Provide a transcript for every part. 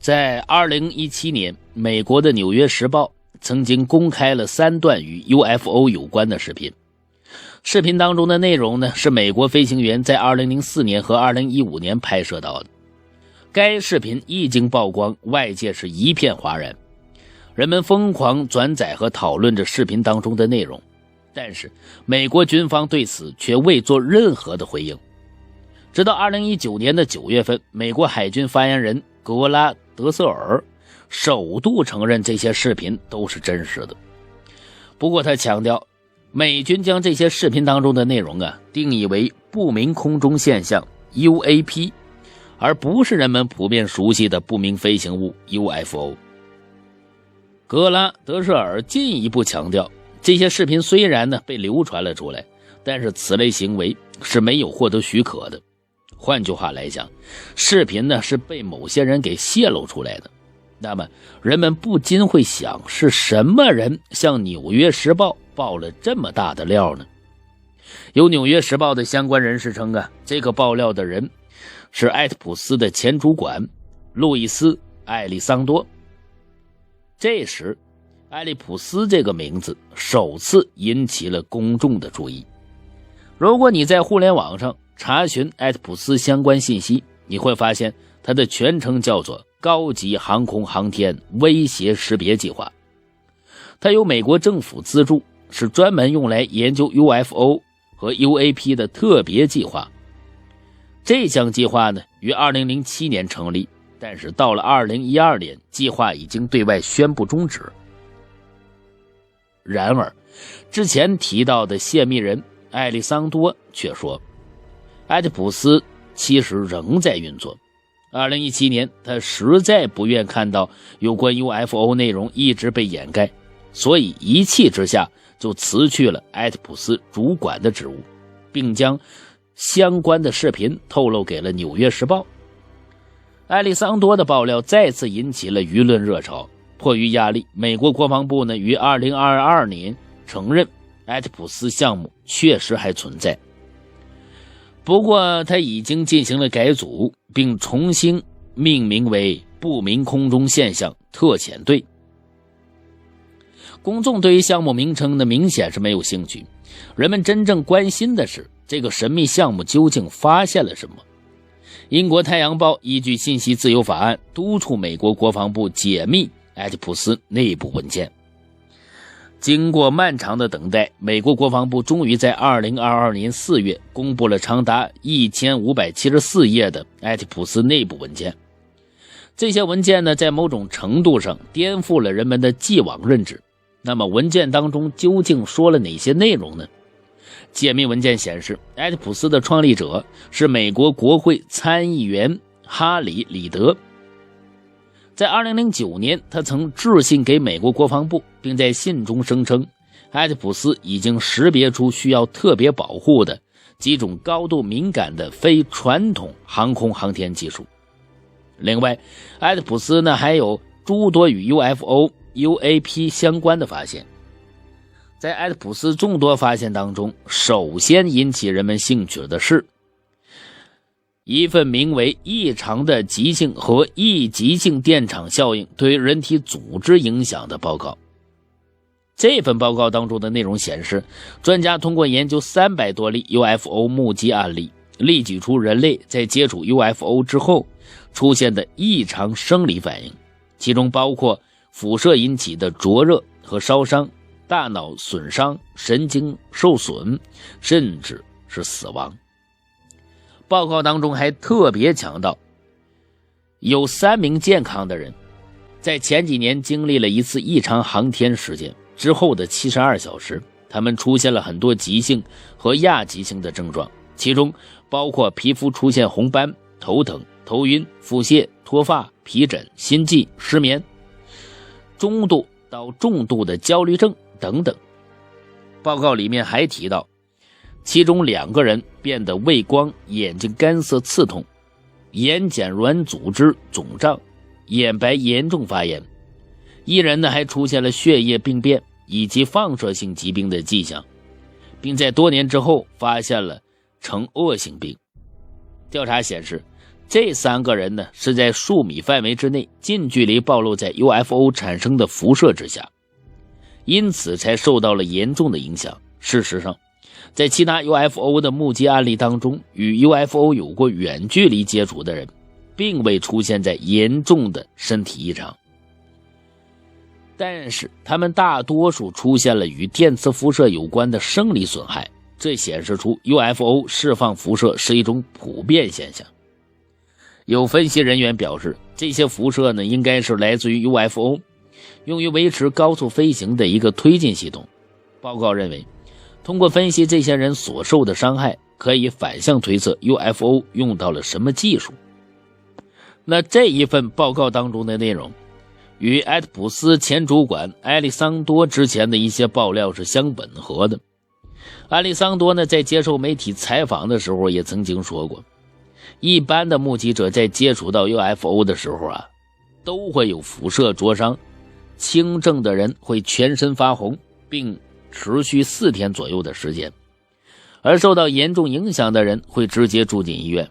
在2017年，美国的《纽约时报》曾经公开了3段与 UFO 有关的视频。视频当中的内容呢，是美国飞行员在2004年和2015年拍摄到的。该视频一经曝光，外界是一片哗然，人们疯狂转载和讨论着视频当中的内容，但是美国军方对此却未做任何的回应。直到2019年的9月份，美国海军发言人格拉德瑟尔首度承认这些视频都是真实的。不过他强调，美军将这些视频当中的内容定义为不明空中现象 UAP， 而不是人们普遍熟悉的不明飞行物 UFO。 格拉德瑟尔进一步强调，这些视频虽然被流传了出来，但是此类行为是没有获得许可的。换句话来讲，视频是被某些人给泄露出来的。那么人们不禁会想，是什么人向《纽约时报》爆了这么大的料呢？有《纽约时报》的相关人士称这个爆料的人是艾特普斯的前主管路易斯·艾利桑多。这时艾利普斯这个名字首次引起了公众的注意。如果你在互联网上查询艾特普斯相关信息，你会发现他的全称叫做高级航空航天威胁识别计划。它由美国政府资助，是专门用来研究 UFO 和 UAP 的特别计划。这项计划于2007年成立，但是到了2012年，计划已经对外宣布终止。然而之前提到的泄密人艾利桑多却说，艾特普斯其实仍在运作。2017年，他实在不愿看到有关 UFO 内容一直被掩盖，所以一气之下就辞去了艾特普斯主管的职务，并将相关的视频透露给了《纽约时报》。艾利桑多的爆料再次引起了舆论热潮，迫于压力，美国国防部于2022年承认艾特普斯项目确实还存在。不过他已经进行了改组，并重新命名为不明空中现象特遣队。公众对于项目名称明显是没有兴趣，人们真正关心的是这个神秘项目究竟发现了什么。英国太阳报依据信息自由法案督促美国国防部解密艾特普斯内部文件。经过漫长的等待，美国国防部终于在2022年4月公布了长达1574页的艾特普斯内部文件。这些文件在某种程度上颠覆了人们的既往认知。那么文件当中究竟说了哪些内容呢？解密文件显示，艾特普斯的创立者是美国国会参议员哈里·里德。在2009年，他曾致信给美国国防部，并在信中声称，艾特普斯已经识别出需要特别保护的几种高度敏感的非传统航空航天技术。另外，艾特普斯还有诸多与 UFO、UAP 相关的发现。在艾特普斯众多发现当中，首先引起人们兴趣的是一份名为《异常的极性和异极性电场效应对人体组织影响》的报告。这份报告当中的内容显示，专家通过研究300多例 UFO 目击案例，例举出人类在接触 UFO 之后出现的异常生理反应，其中包括辐射引起的灼热和烧伤、大脑损伤、神经受损，甚至是死亡。报告当中还特别强调，有3名健康的人在前几年经历了一次异常航天事件之后的72小时，他们出现了很多急性和亚急性的症状，其中包括皮肤出现红斑、头疼、头晕、腹泻、脱发、皮疹、心悸、失眠、中度到重度的焦虑症等等。报告里面还提到，其中2个人变得畏光、眼睛干涩刺痛、眼睑软组织肿胀、眼白严重发炎，一人还出现了血液病变以及放射性疾病的迹象，并在多年之后发现了呈恶性病。调查显示，这3个人呢是在数米范围之内近距离暴露在 UFO 产生的辐射之下，因此才受到了严重的影响。事实上，在其他 UFO 的目击案例当中，与 UFO 有过远距离接触的人并未出现在严重的身体异常，但是他们大多数出现了与电磁辐射有关的生理损害，这显示出 UFO 释放辐射是一种普遍现象。有分析人员表示，这些辐射呢应该是来自于 UFO 用于维持高速飞行的一个推进系统。报告认为，通过分析这些人所受的伤害，可以反向推测 UFO 用到了什么技术。那这一份报告当中的内容与埃特普斯前主管埃利桑多之前的一些爆料是相吻合的。埃利桑多呢在接受媒体采访的时候也曾经说过，一般的目击者在接触到 UFO 的时候都会有辐射灼伤，轻症的人会全身发红，并持续4天左右的时间，而受到严重影响的人会直接住进医院，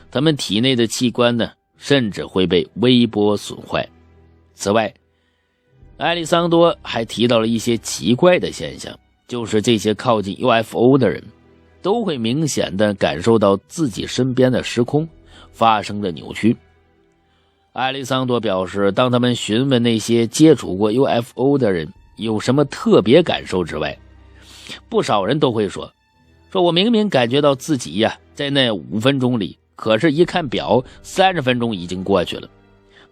他们体内的器官呢甚至会被微波损坏。此外，埃利桑多还提到了一些奇怪的现象，就是这些靠近 UFO 的人都会明显地感受到自己身边的时空发生的扭曲。埃利桑多表示，当他们询问那些接触过 UFO 的人有什么特别感受之外，不少人都会说我明明感觉到自己在那5分钟里，可是一看表30分钟已经过去了，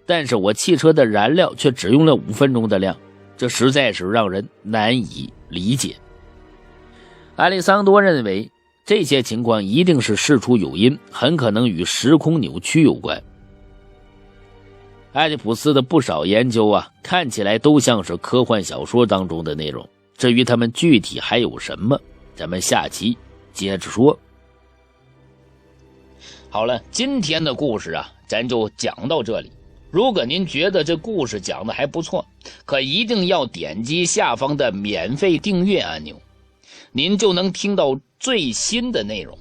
但是我汽车的燃料却只用了5分钟的量，这实在是让人难以理解。埃利桑多认为，这些情况一定是事出有因，很可能与时空扭曲有关。埃迪普斯的不少研究看起来都像是科幻小说当中的内容，至于他们具体还有什么，咱们下期接着说。好了，今天的故事咱就讲到这里。如果您觉得这故事讲的还不错，可一定要点击下方的免费订阅按钮，您就能听到最新的内容。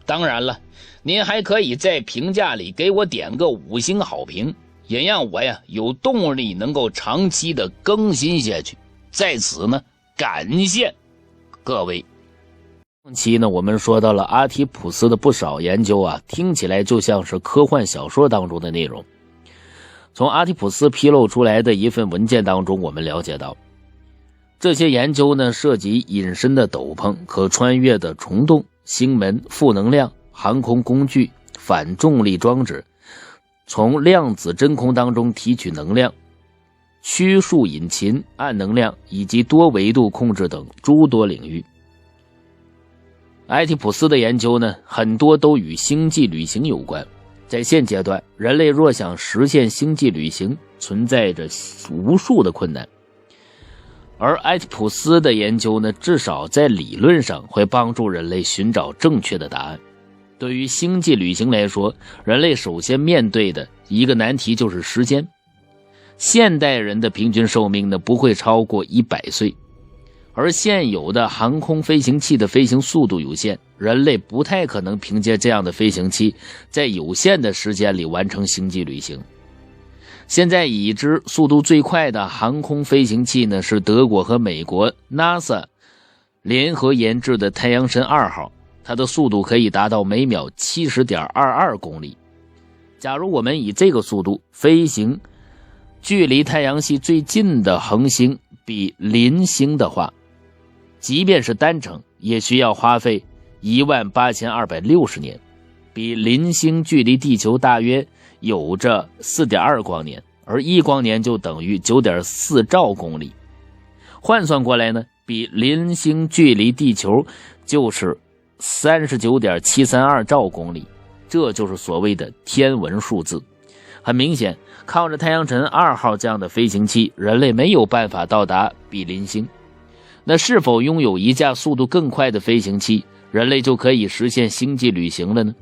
当然了，您还可以在评价里给我点个5星好评，也让我有动力能够长期的更新下去。在此呢，感谢各位。上期呢，我们说到了阿提普斯的不少研究听起来就像是科幻小说当中的内容。从阿提普斯披露出来的一份文件当中，我们了解到，这些研究呢涉及隐身的斗篷、可穿越的虫洞、星门、负能量、航空工具、反重力装置、从量子真空当中提取能量、曲数引擎、暗能量以及多维度控制等诸多领域。埃提普斯的研究呢，很多都与星际旅行有关。在现阶段，人类若想实现星际旅行，存在着无数的困难。而埃提普斯的研究呢，至少在理论上会帮助人类寻找正确的答案。对于星际旅行来说，人类首先面对的一个难题就是时间。现代人的平均寿命呢，不会超过100岁。而现有的航空飞行器的飞行速度有限，人类不太可能凭借这样的飞行器在有限的时间里完成星际旅行。现在已知速度最快的航空飞行器呢，是德国和美国 NASA 联合研制的太阳神2号，它的速度可以达到每秒 70.22 公里。假如我们以这个速度飞行距离太阳系最近的恒星比邻星的话，即便是单程也需要花费18260年，比邻星距离地球大约有着 4.2 光年，而1光年就等于 9.4 兆公里。换算过来呢，比邻星距离地球就是 39.732 兆公里，这就是所谓的天文数字。很明显，靠着太阳神2号这样的飞行器，人类没有办法到达比邻星。那是否拥有一架速度更快的飞行器，人类就可以实现星际旅行了呢？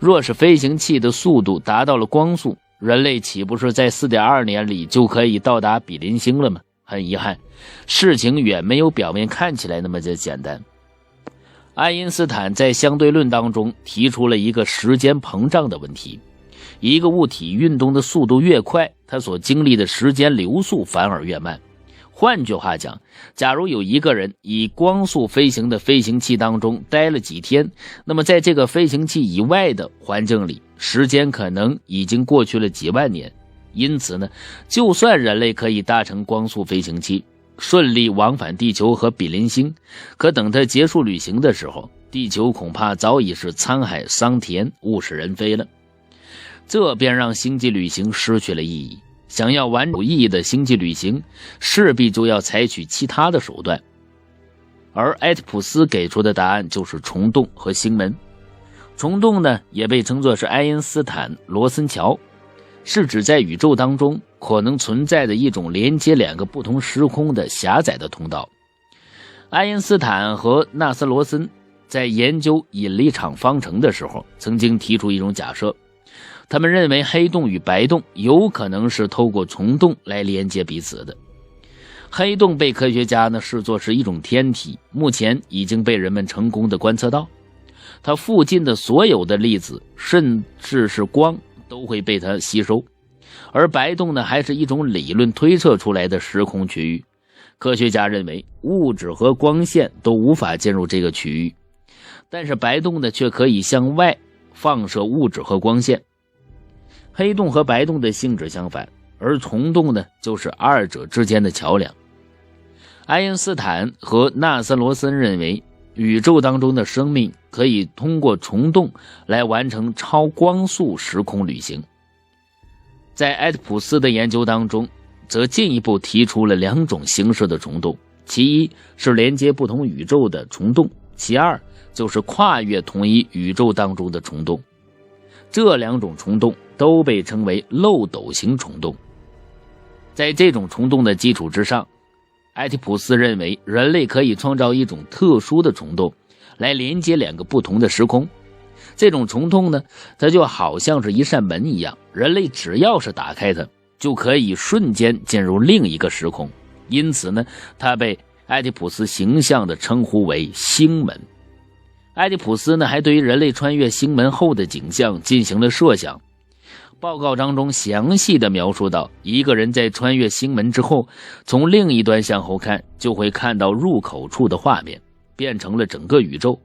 若是飞行器的速度达到了光速，人类岂不是在 4.2 年里就可以到达比邻星了吗？很遗憾，事情远没有表面看起来那么的简单。爱因斯坦在相对论当中提出了一个时间膨胀的问题，一个物体运动的速度越快，它所经历的时间流速反而越慢。换句话讲，假如有一个人以光速飞行的飞行器当中待了几天，那么在这个飞行器以外的环境里，时间可能已经过去了几万年。因此呢，就算人类可以搭乘光速飞行器顺利往返地球和比邻星，可等它结束旅行的时候，地球恐怕早已是沧海桑田，物是人非了。这便让星际旅行失去了意义。想要完有意义的星际旅行，势必就要采取其他的手段。而埃提普斯给出的答案就是虫洞和星门。虫洞呢，也被称作是爱因斯坦罗森桥，是指在宇宙当中可能存在的一种连接两个不同时空的狭窄的通道。爱因斯坦和纳斯罗森在研究引力场方程的时候，曾经提出一种假设，他们认为黑洞与白洞有可能是透过虫洞来连接彼此的。黑洞被科学家呢视作是一种天体，目前已经被人们成功的观测到，它附近的所有的粒子甚至是光都会被它吸收。而白洞呢，还是一种理论推测出来的时空区域，科学家认为物质和光线都无法进入这个区域，但是白洞呢却可以向外放射物质和光线。黑洞和白洞的性质相反，而虫洞呢就是二者之间的桥梁。爱因斯坦和纳斯罗森认为，宇宙当中的生命可以通过虫洞来完成超光速时空旅行。在埃提普斯的研究当中，则进一步提出了两种形式的虫洞，其一是连接不同宇宙的虫洞，其二就是跨越同一宇宙当中的虫洞。这两种虫洞都被称为漏斗型虫洞。在这种虫洞的基础之上，埃提普斯认为人类可以创造一种特殊的虫洞来连接两个不同的时空。这种虫洞呢，它就好像是一扇门一样，人类只要是打开它，就可以瞬间进入另一个时空。因此呢，它被埃提普斯形象地称呼为星门。埃提普斯呢，还对于人类穿越星门后的景象进行了设想。报告当中详细地描述到，一个人在穿越星门之后，从另一端向后看，就会看到入口处的画面变成了整个宇宙，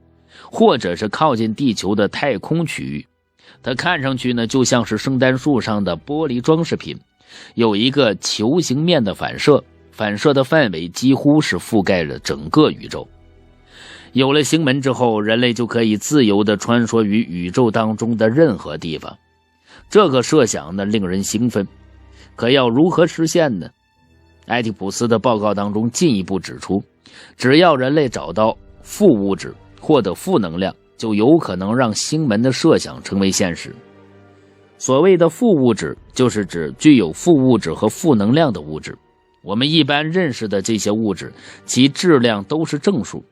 或者是靠近地球的太空区域。它看上去呢，就像是圣诞树上的玻璃装饰品，有一个球形面的反射，反射的范围几乎是覆盖了整个宇宙。有了星门之后，人类就可以自由地穿梭于宇宙当中的任何地方。这个设想呢，令人兴奋。可要如何实现呢？埃提普斯的报告当中进一步指出，只要人类找到负物质，获得负能量，就有可能让星门的设想成为现实。所谓的负物质，就是指具有负物质和负能量的物质。我们一般认识的这些物质，其质量都是正数。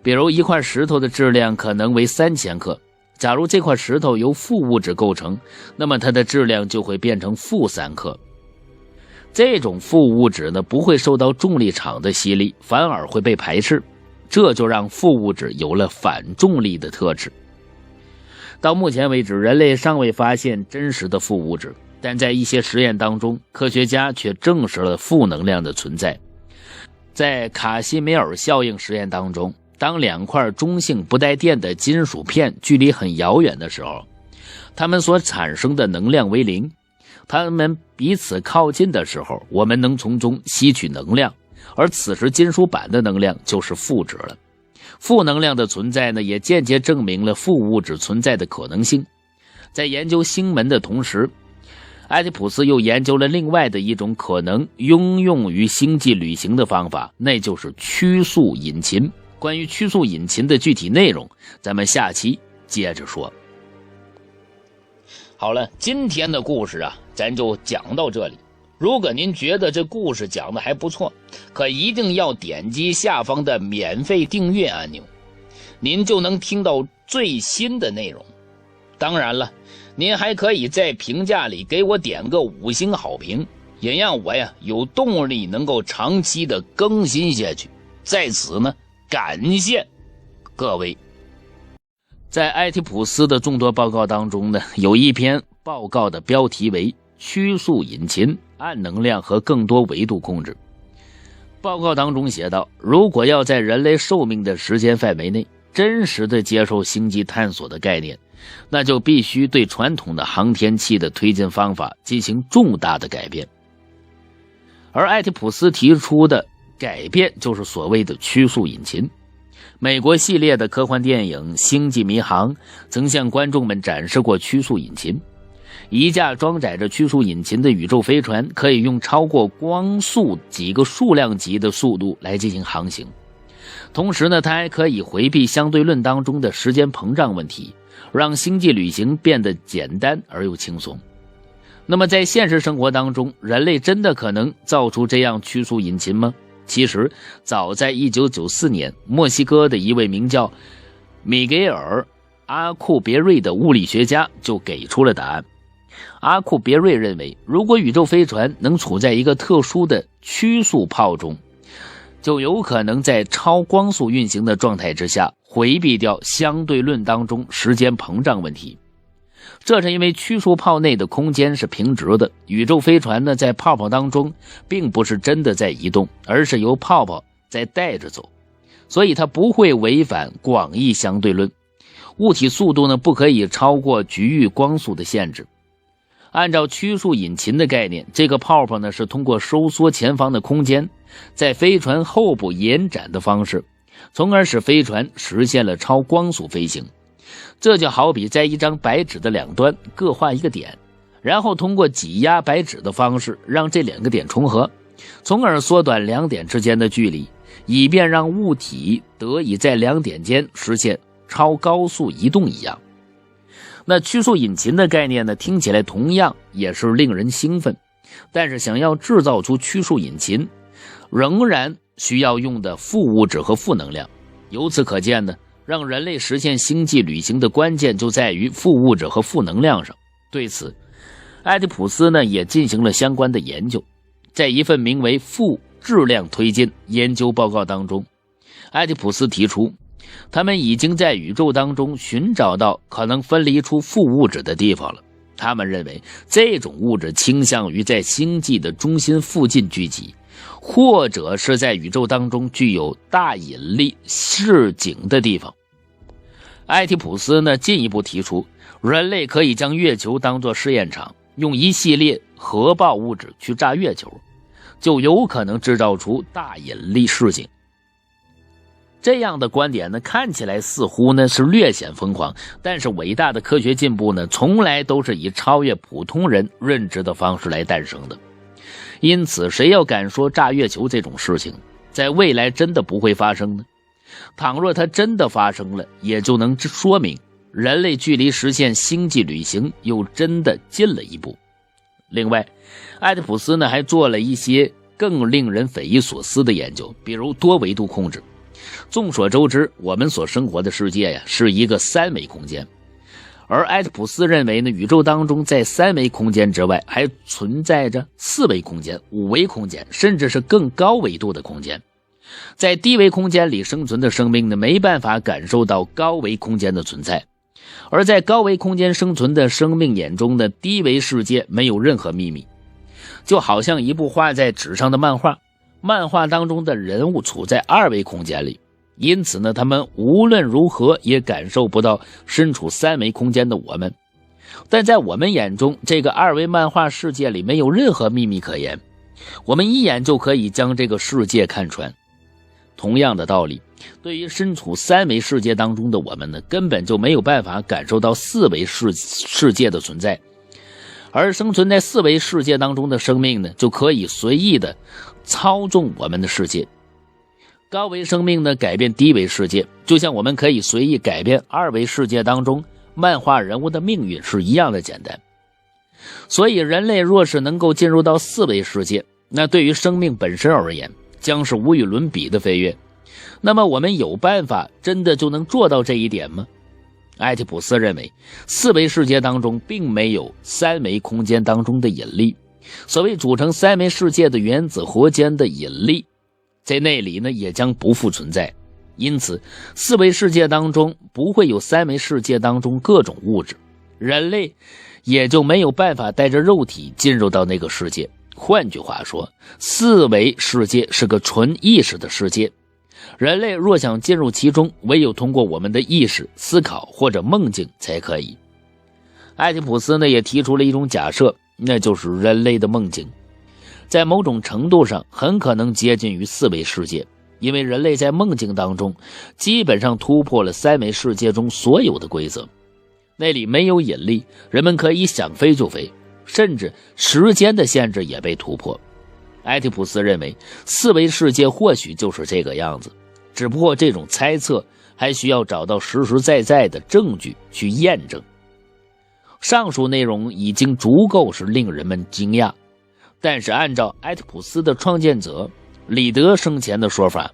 比如一块石头的质量可能为3000克，假如这块石头由负物质构成，那么它的质量就会变成负3克。这种负物质呢，不会受到重力场的吸力，反而会被排斥，这就让负物质有了反重力的特质。到目前为止，人类尚未发现真实的负物质，但在一些实验当中，科学家却证实了负能量的存在。在卡西米尔效应实验当中，当两块中性不带电的金属片距离很遥远的时候，它们所产生的能量为0。它们彼此靠近的时候，我们能从中吸取能量，而此时金属板的能量就是负值了。负能量的存在呢，也间接证明了负物质存在的可能性。在研究星门的同时，埃提普斯又研究了另外的一种可能应用于星际旅行的方法，那就是曲速引擎。关于曲速引擎的具体内容，咱们下期接着说。好了，今天的故事啊，咱就讲到这里。如果您觉得这故事讲的还不错，可一定要点击下方的免费订阅按钮，您就能听到最新的内容。当然了，您还可以在评价里给我点个5星好评，也让我呀有动力能够长期的更新下去。在此呢，感谢各位，在埃提普斯的众多报告当中呢，有一篇报告的标题为曲速引擎、暗能量和更多维度控制。报告当中写道，如果要在人类寿命的时间范围内真实的接受星际探索的概念，那就必须对传统的航天器的推进方法进行重大的改变。而埃提普斯提出的改变就是所谓的曲速引擎。美国系列的科幻电影《星际迷航》曾向观众们展示过曲速引擎。一架装载着曲速引擎的宇宙飞船可以用超过光速几个数量级的速度来进行航行。同时呢，它还可以回避相对论当中的时间膨胀问题，让星际旅行变得简单而又轻松。那么在现实生活当中，人类真的可能造出这样曲速引擎吗？其实早在1994年，墨西哥的一位名叫米给尔·阿库别瑞的物理学家就给出了答案。阿库别瑞认为，如果宇宙飞船能处在一个特殊的曲速泡中，就有可能在超光速运行的状态之下回避掉相对论当中时间膨胀问题。这是因为曲速泡内的空间是平直的，宇宙飞船呢在泡泡当中并不是真的在移动，而是由泡泡在带着走，所以它不会违反广义相对论。物体速度呢不可以超过局域光速的限制。按照曲速引擎的概念，这个泡泡呢是通过收缩前方的空间，在飞船后部延展的方式，从而使飞船实现了超光速飞行。这就好比在一张白纸的两端各画一个点，然后通过挤压白纸的方式让这两个点重合，从而缩短两点之间的距离，以便让物体得以在两点间实现超高速移动一样。那曲速引擎的概念呢，听起来同样也是令人兴奋，但是想要制造出曲速引擎，仍然需要用的负物质和负能量。由此可见呢，让人类实现星际旅行的关键就在于负物质和负能量上。对此，埃提普斯呢也进行了相关的研究。在一份名为《负质量推进》研究报告当中，埃提普斯提出，他们已经在宇宙当中寻找到可能分离出负物质的地方了。他们认为这种物质倾向于在星际的中心附近聚集，或者是在宇宙当中具有大引力示井的地方。埃提普斯呢进一步提出，人类可以将月球当作试验场，用一系列核爆物质去炸月球，就有可能制造出大引力示井。这样的观点呢，看起来似乎呢是略显疯狂，但是伟大的科学进步呢，从来都是以超越普通人认知的方式来诞生的。因此，谁要敢说炸月球这种事情在未来真的不会发生呢？倘若它真的发生了，也就能说明人类距离实现星际旅行又真的近了一步。另外，埃提普斯呢还做了一些更令人匪夷所思的研究，比如多维度控制。众所周知，我们所生活的世界呀是一个三维空间，而埃提普斯认为呢，宇宙当中在三维空间之外还存在着四维空间、五维空间，甚至是更高维度的空间。在低维空间里生存的生命呢，没办法感受到高维空间的存在，而在高维空间生存的生命眼中的低维世界没有任何秘密，就好像一部画在纸上的漫画，漫画当中的人物处在二维空间里，因此呢，他们无论如何也感受不到身处三维空间的我们。但在我们眼中，这个二维漫画世界里没有任何秘密可言，我们一眼就可以将这个世界看穿。同样的道理，对于身处三维世界当中的我们呢，根本就没有办法感受到四维世界的存在，而生存在四维世界当中的生命呢，就可以随意的操纵我们的世界。高维生命呢改变低维世界，就像我们可以随意改变二维世界当中漫画人物的命运是一样的简单。所以人类若是能够进入到四维世界，那对于生命本身而言将是无与伦比的飞跃。那么我们有办法真的就能做到这一点吗？埃提普斯认为，四维世界当中并没有三维空间当中的引力，所谓组成三维世界的原子核间的引力，在那里呢也将不复存在。因此四维世界当中不会有三维世界当中各种物质，人类也就没有办法带着肉体进入到那个世界。换句话说，四维世界是个纯意识的世界，人类若想进入其中，唯有通过我们的意识、思考或者梦境才可以。爱迪普斯呢也提出了一种假设，那就是人类的梦境在某种程度上很可能接近于四维世界，因为人类在梦境当中基本上突破了三维世界中所有的规则，那里没有引力，人们可以想飞就飞，甚至时间的限制也被突破。爱迪普斯认为四维世界或许就是这个样子，只不过这种猜测还需要找到实实在在的证据去验证。上述内容已经足够是令人们惊讶，但是按照爱迪普斯的创建者李德生前的说法，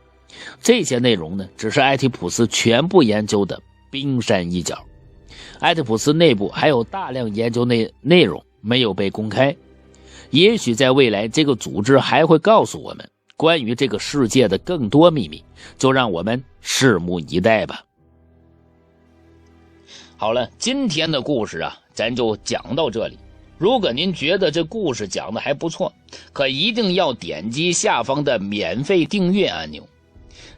这些内容呢只是爱迪普斯全部研究的冰山一角。爱迪普斯内部还有大量研究内容没有被公开，也许在未来这个组织还会告诉我们关于这个世界的更多秘密，就让我们拭目以待吧。好了，今天的故事啊咱就讲到这里。如果您觉得这故事讲的还不错，可一定要点击下方的免费订阅按钮，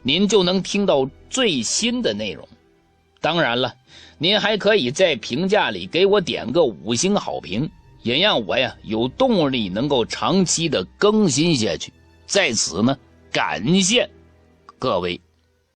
您就能听到最新的内容。当然了，您还可以在评价里给我点个5星好评，也让我呀有动力能够长期的更新下去。在此呢，感谢各位。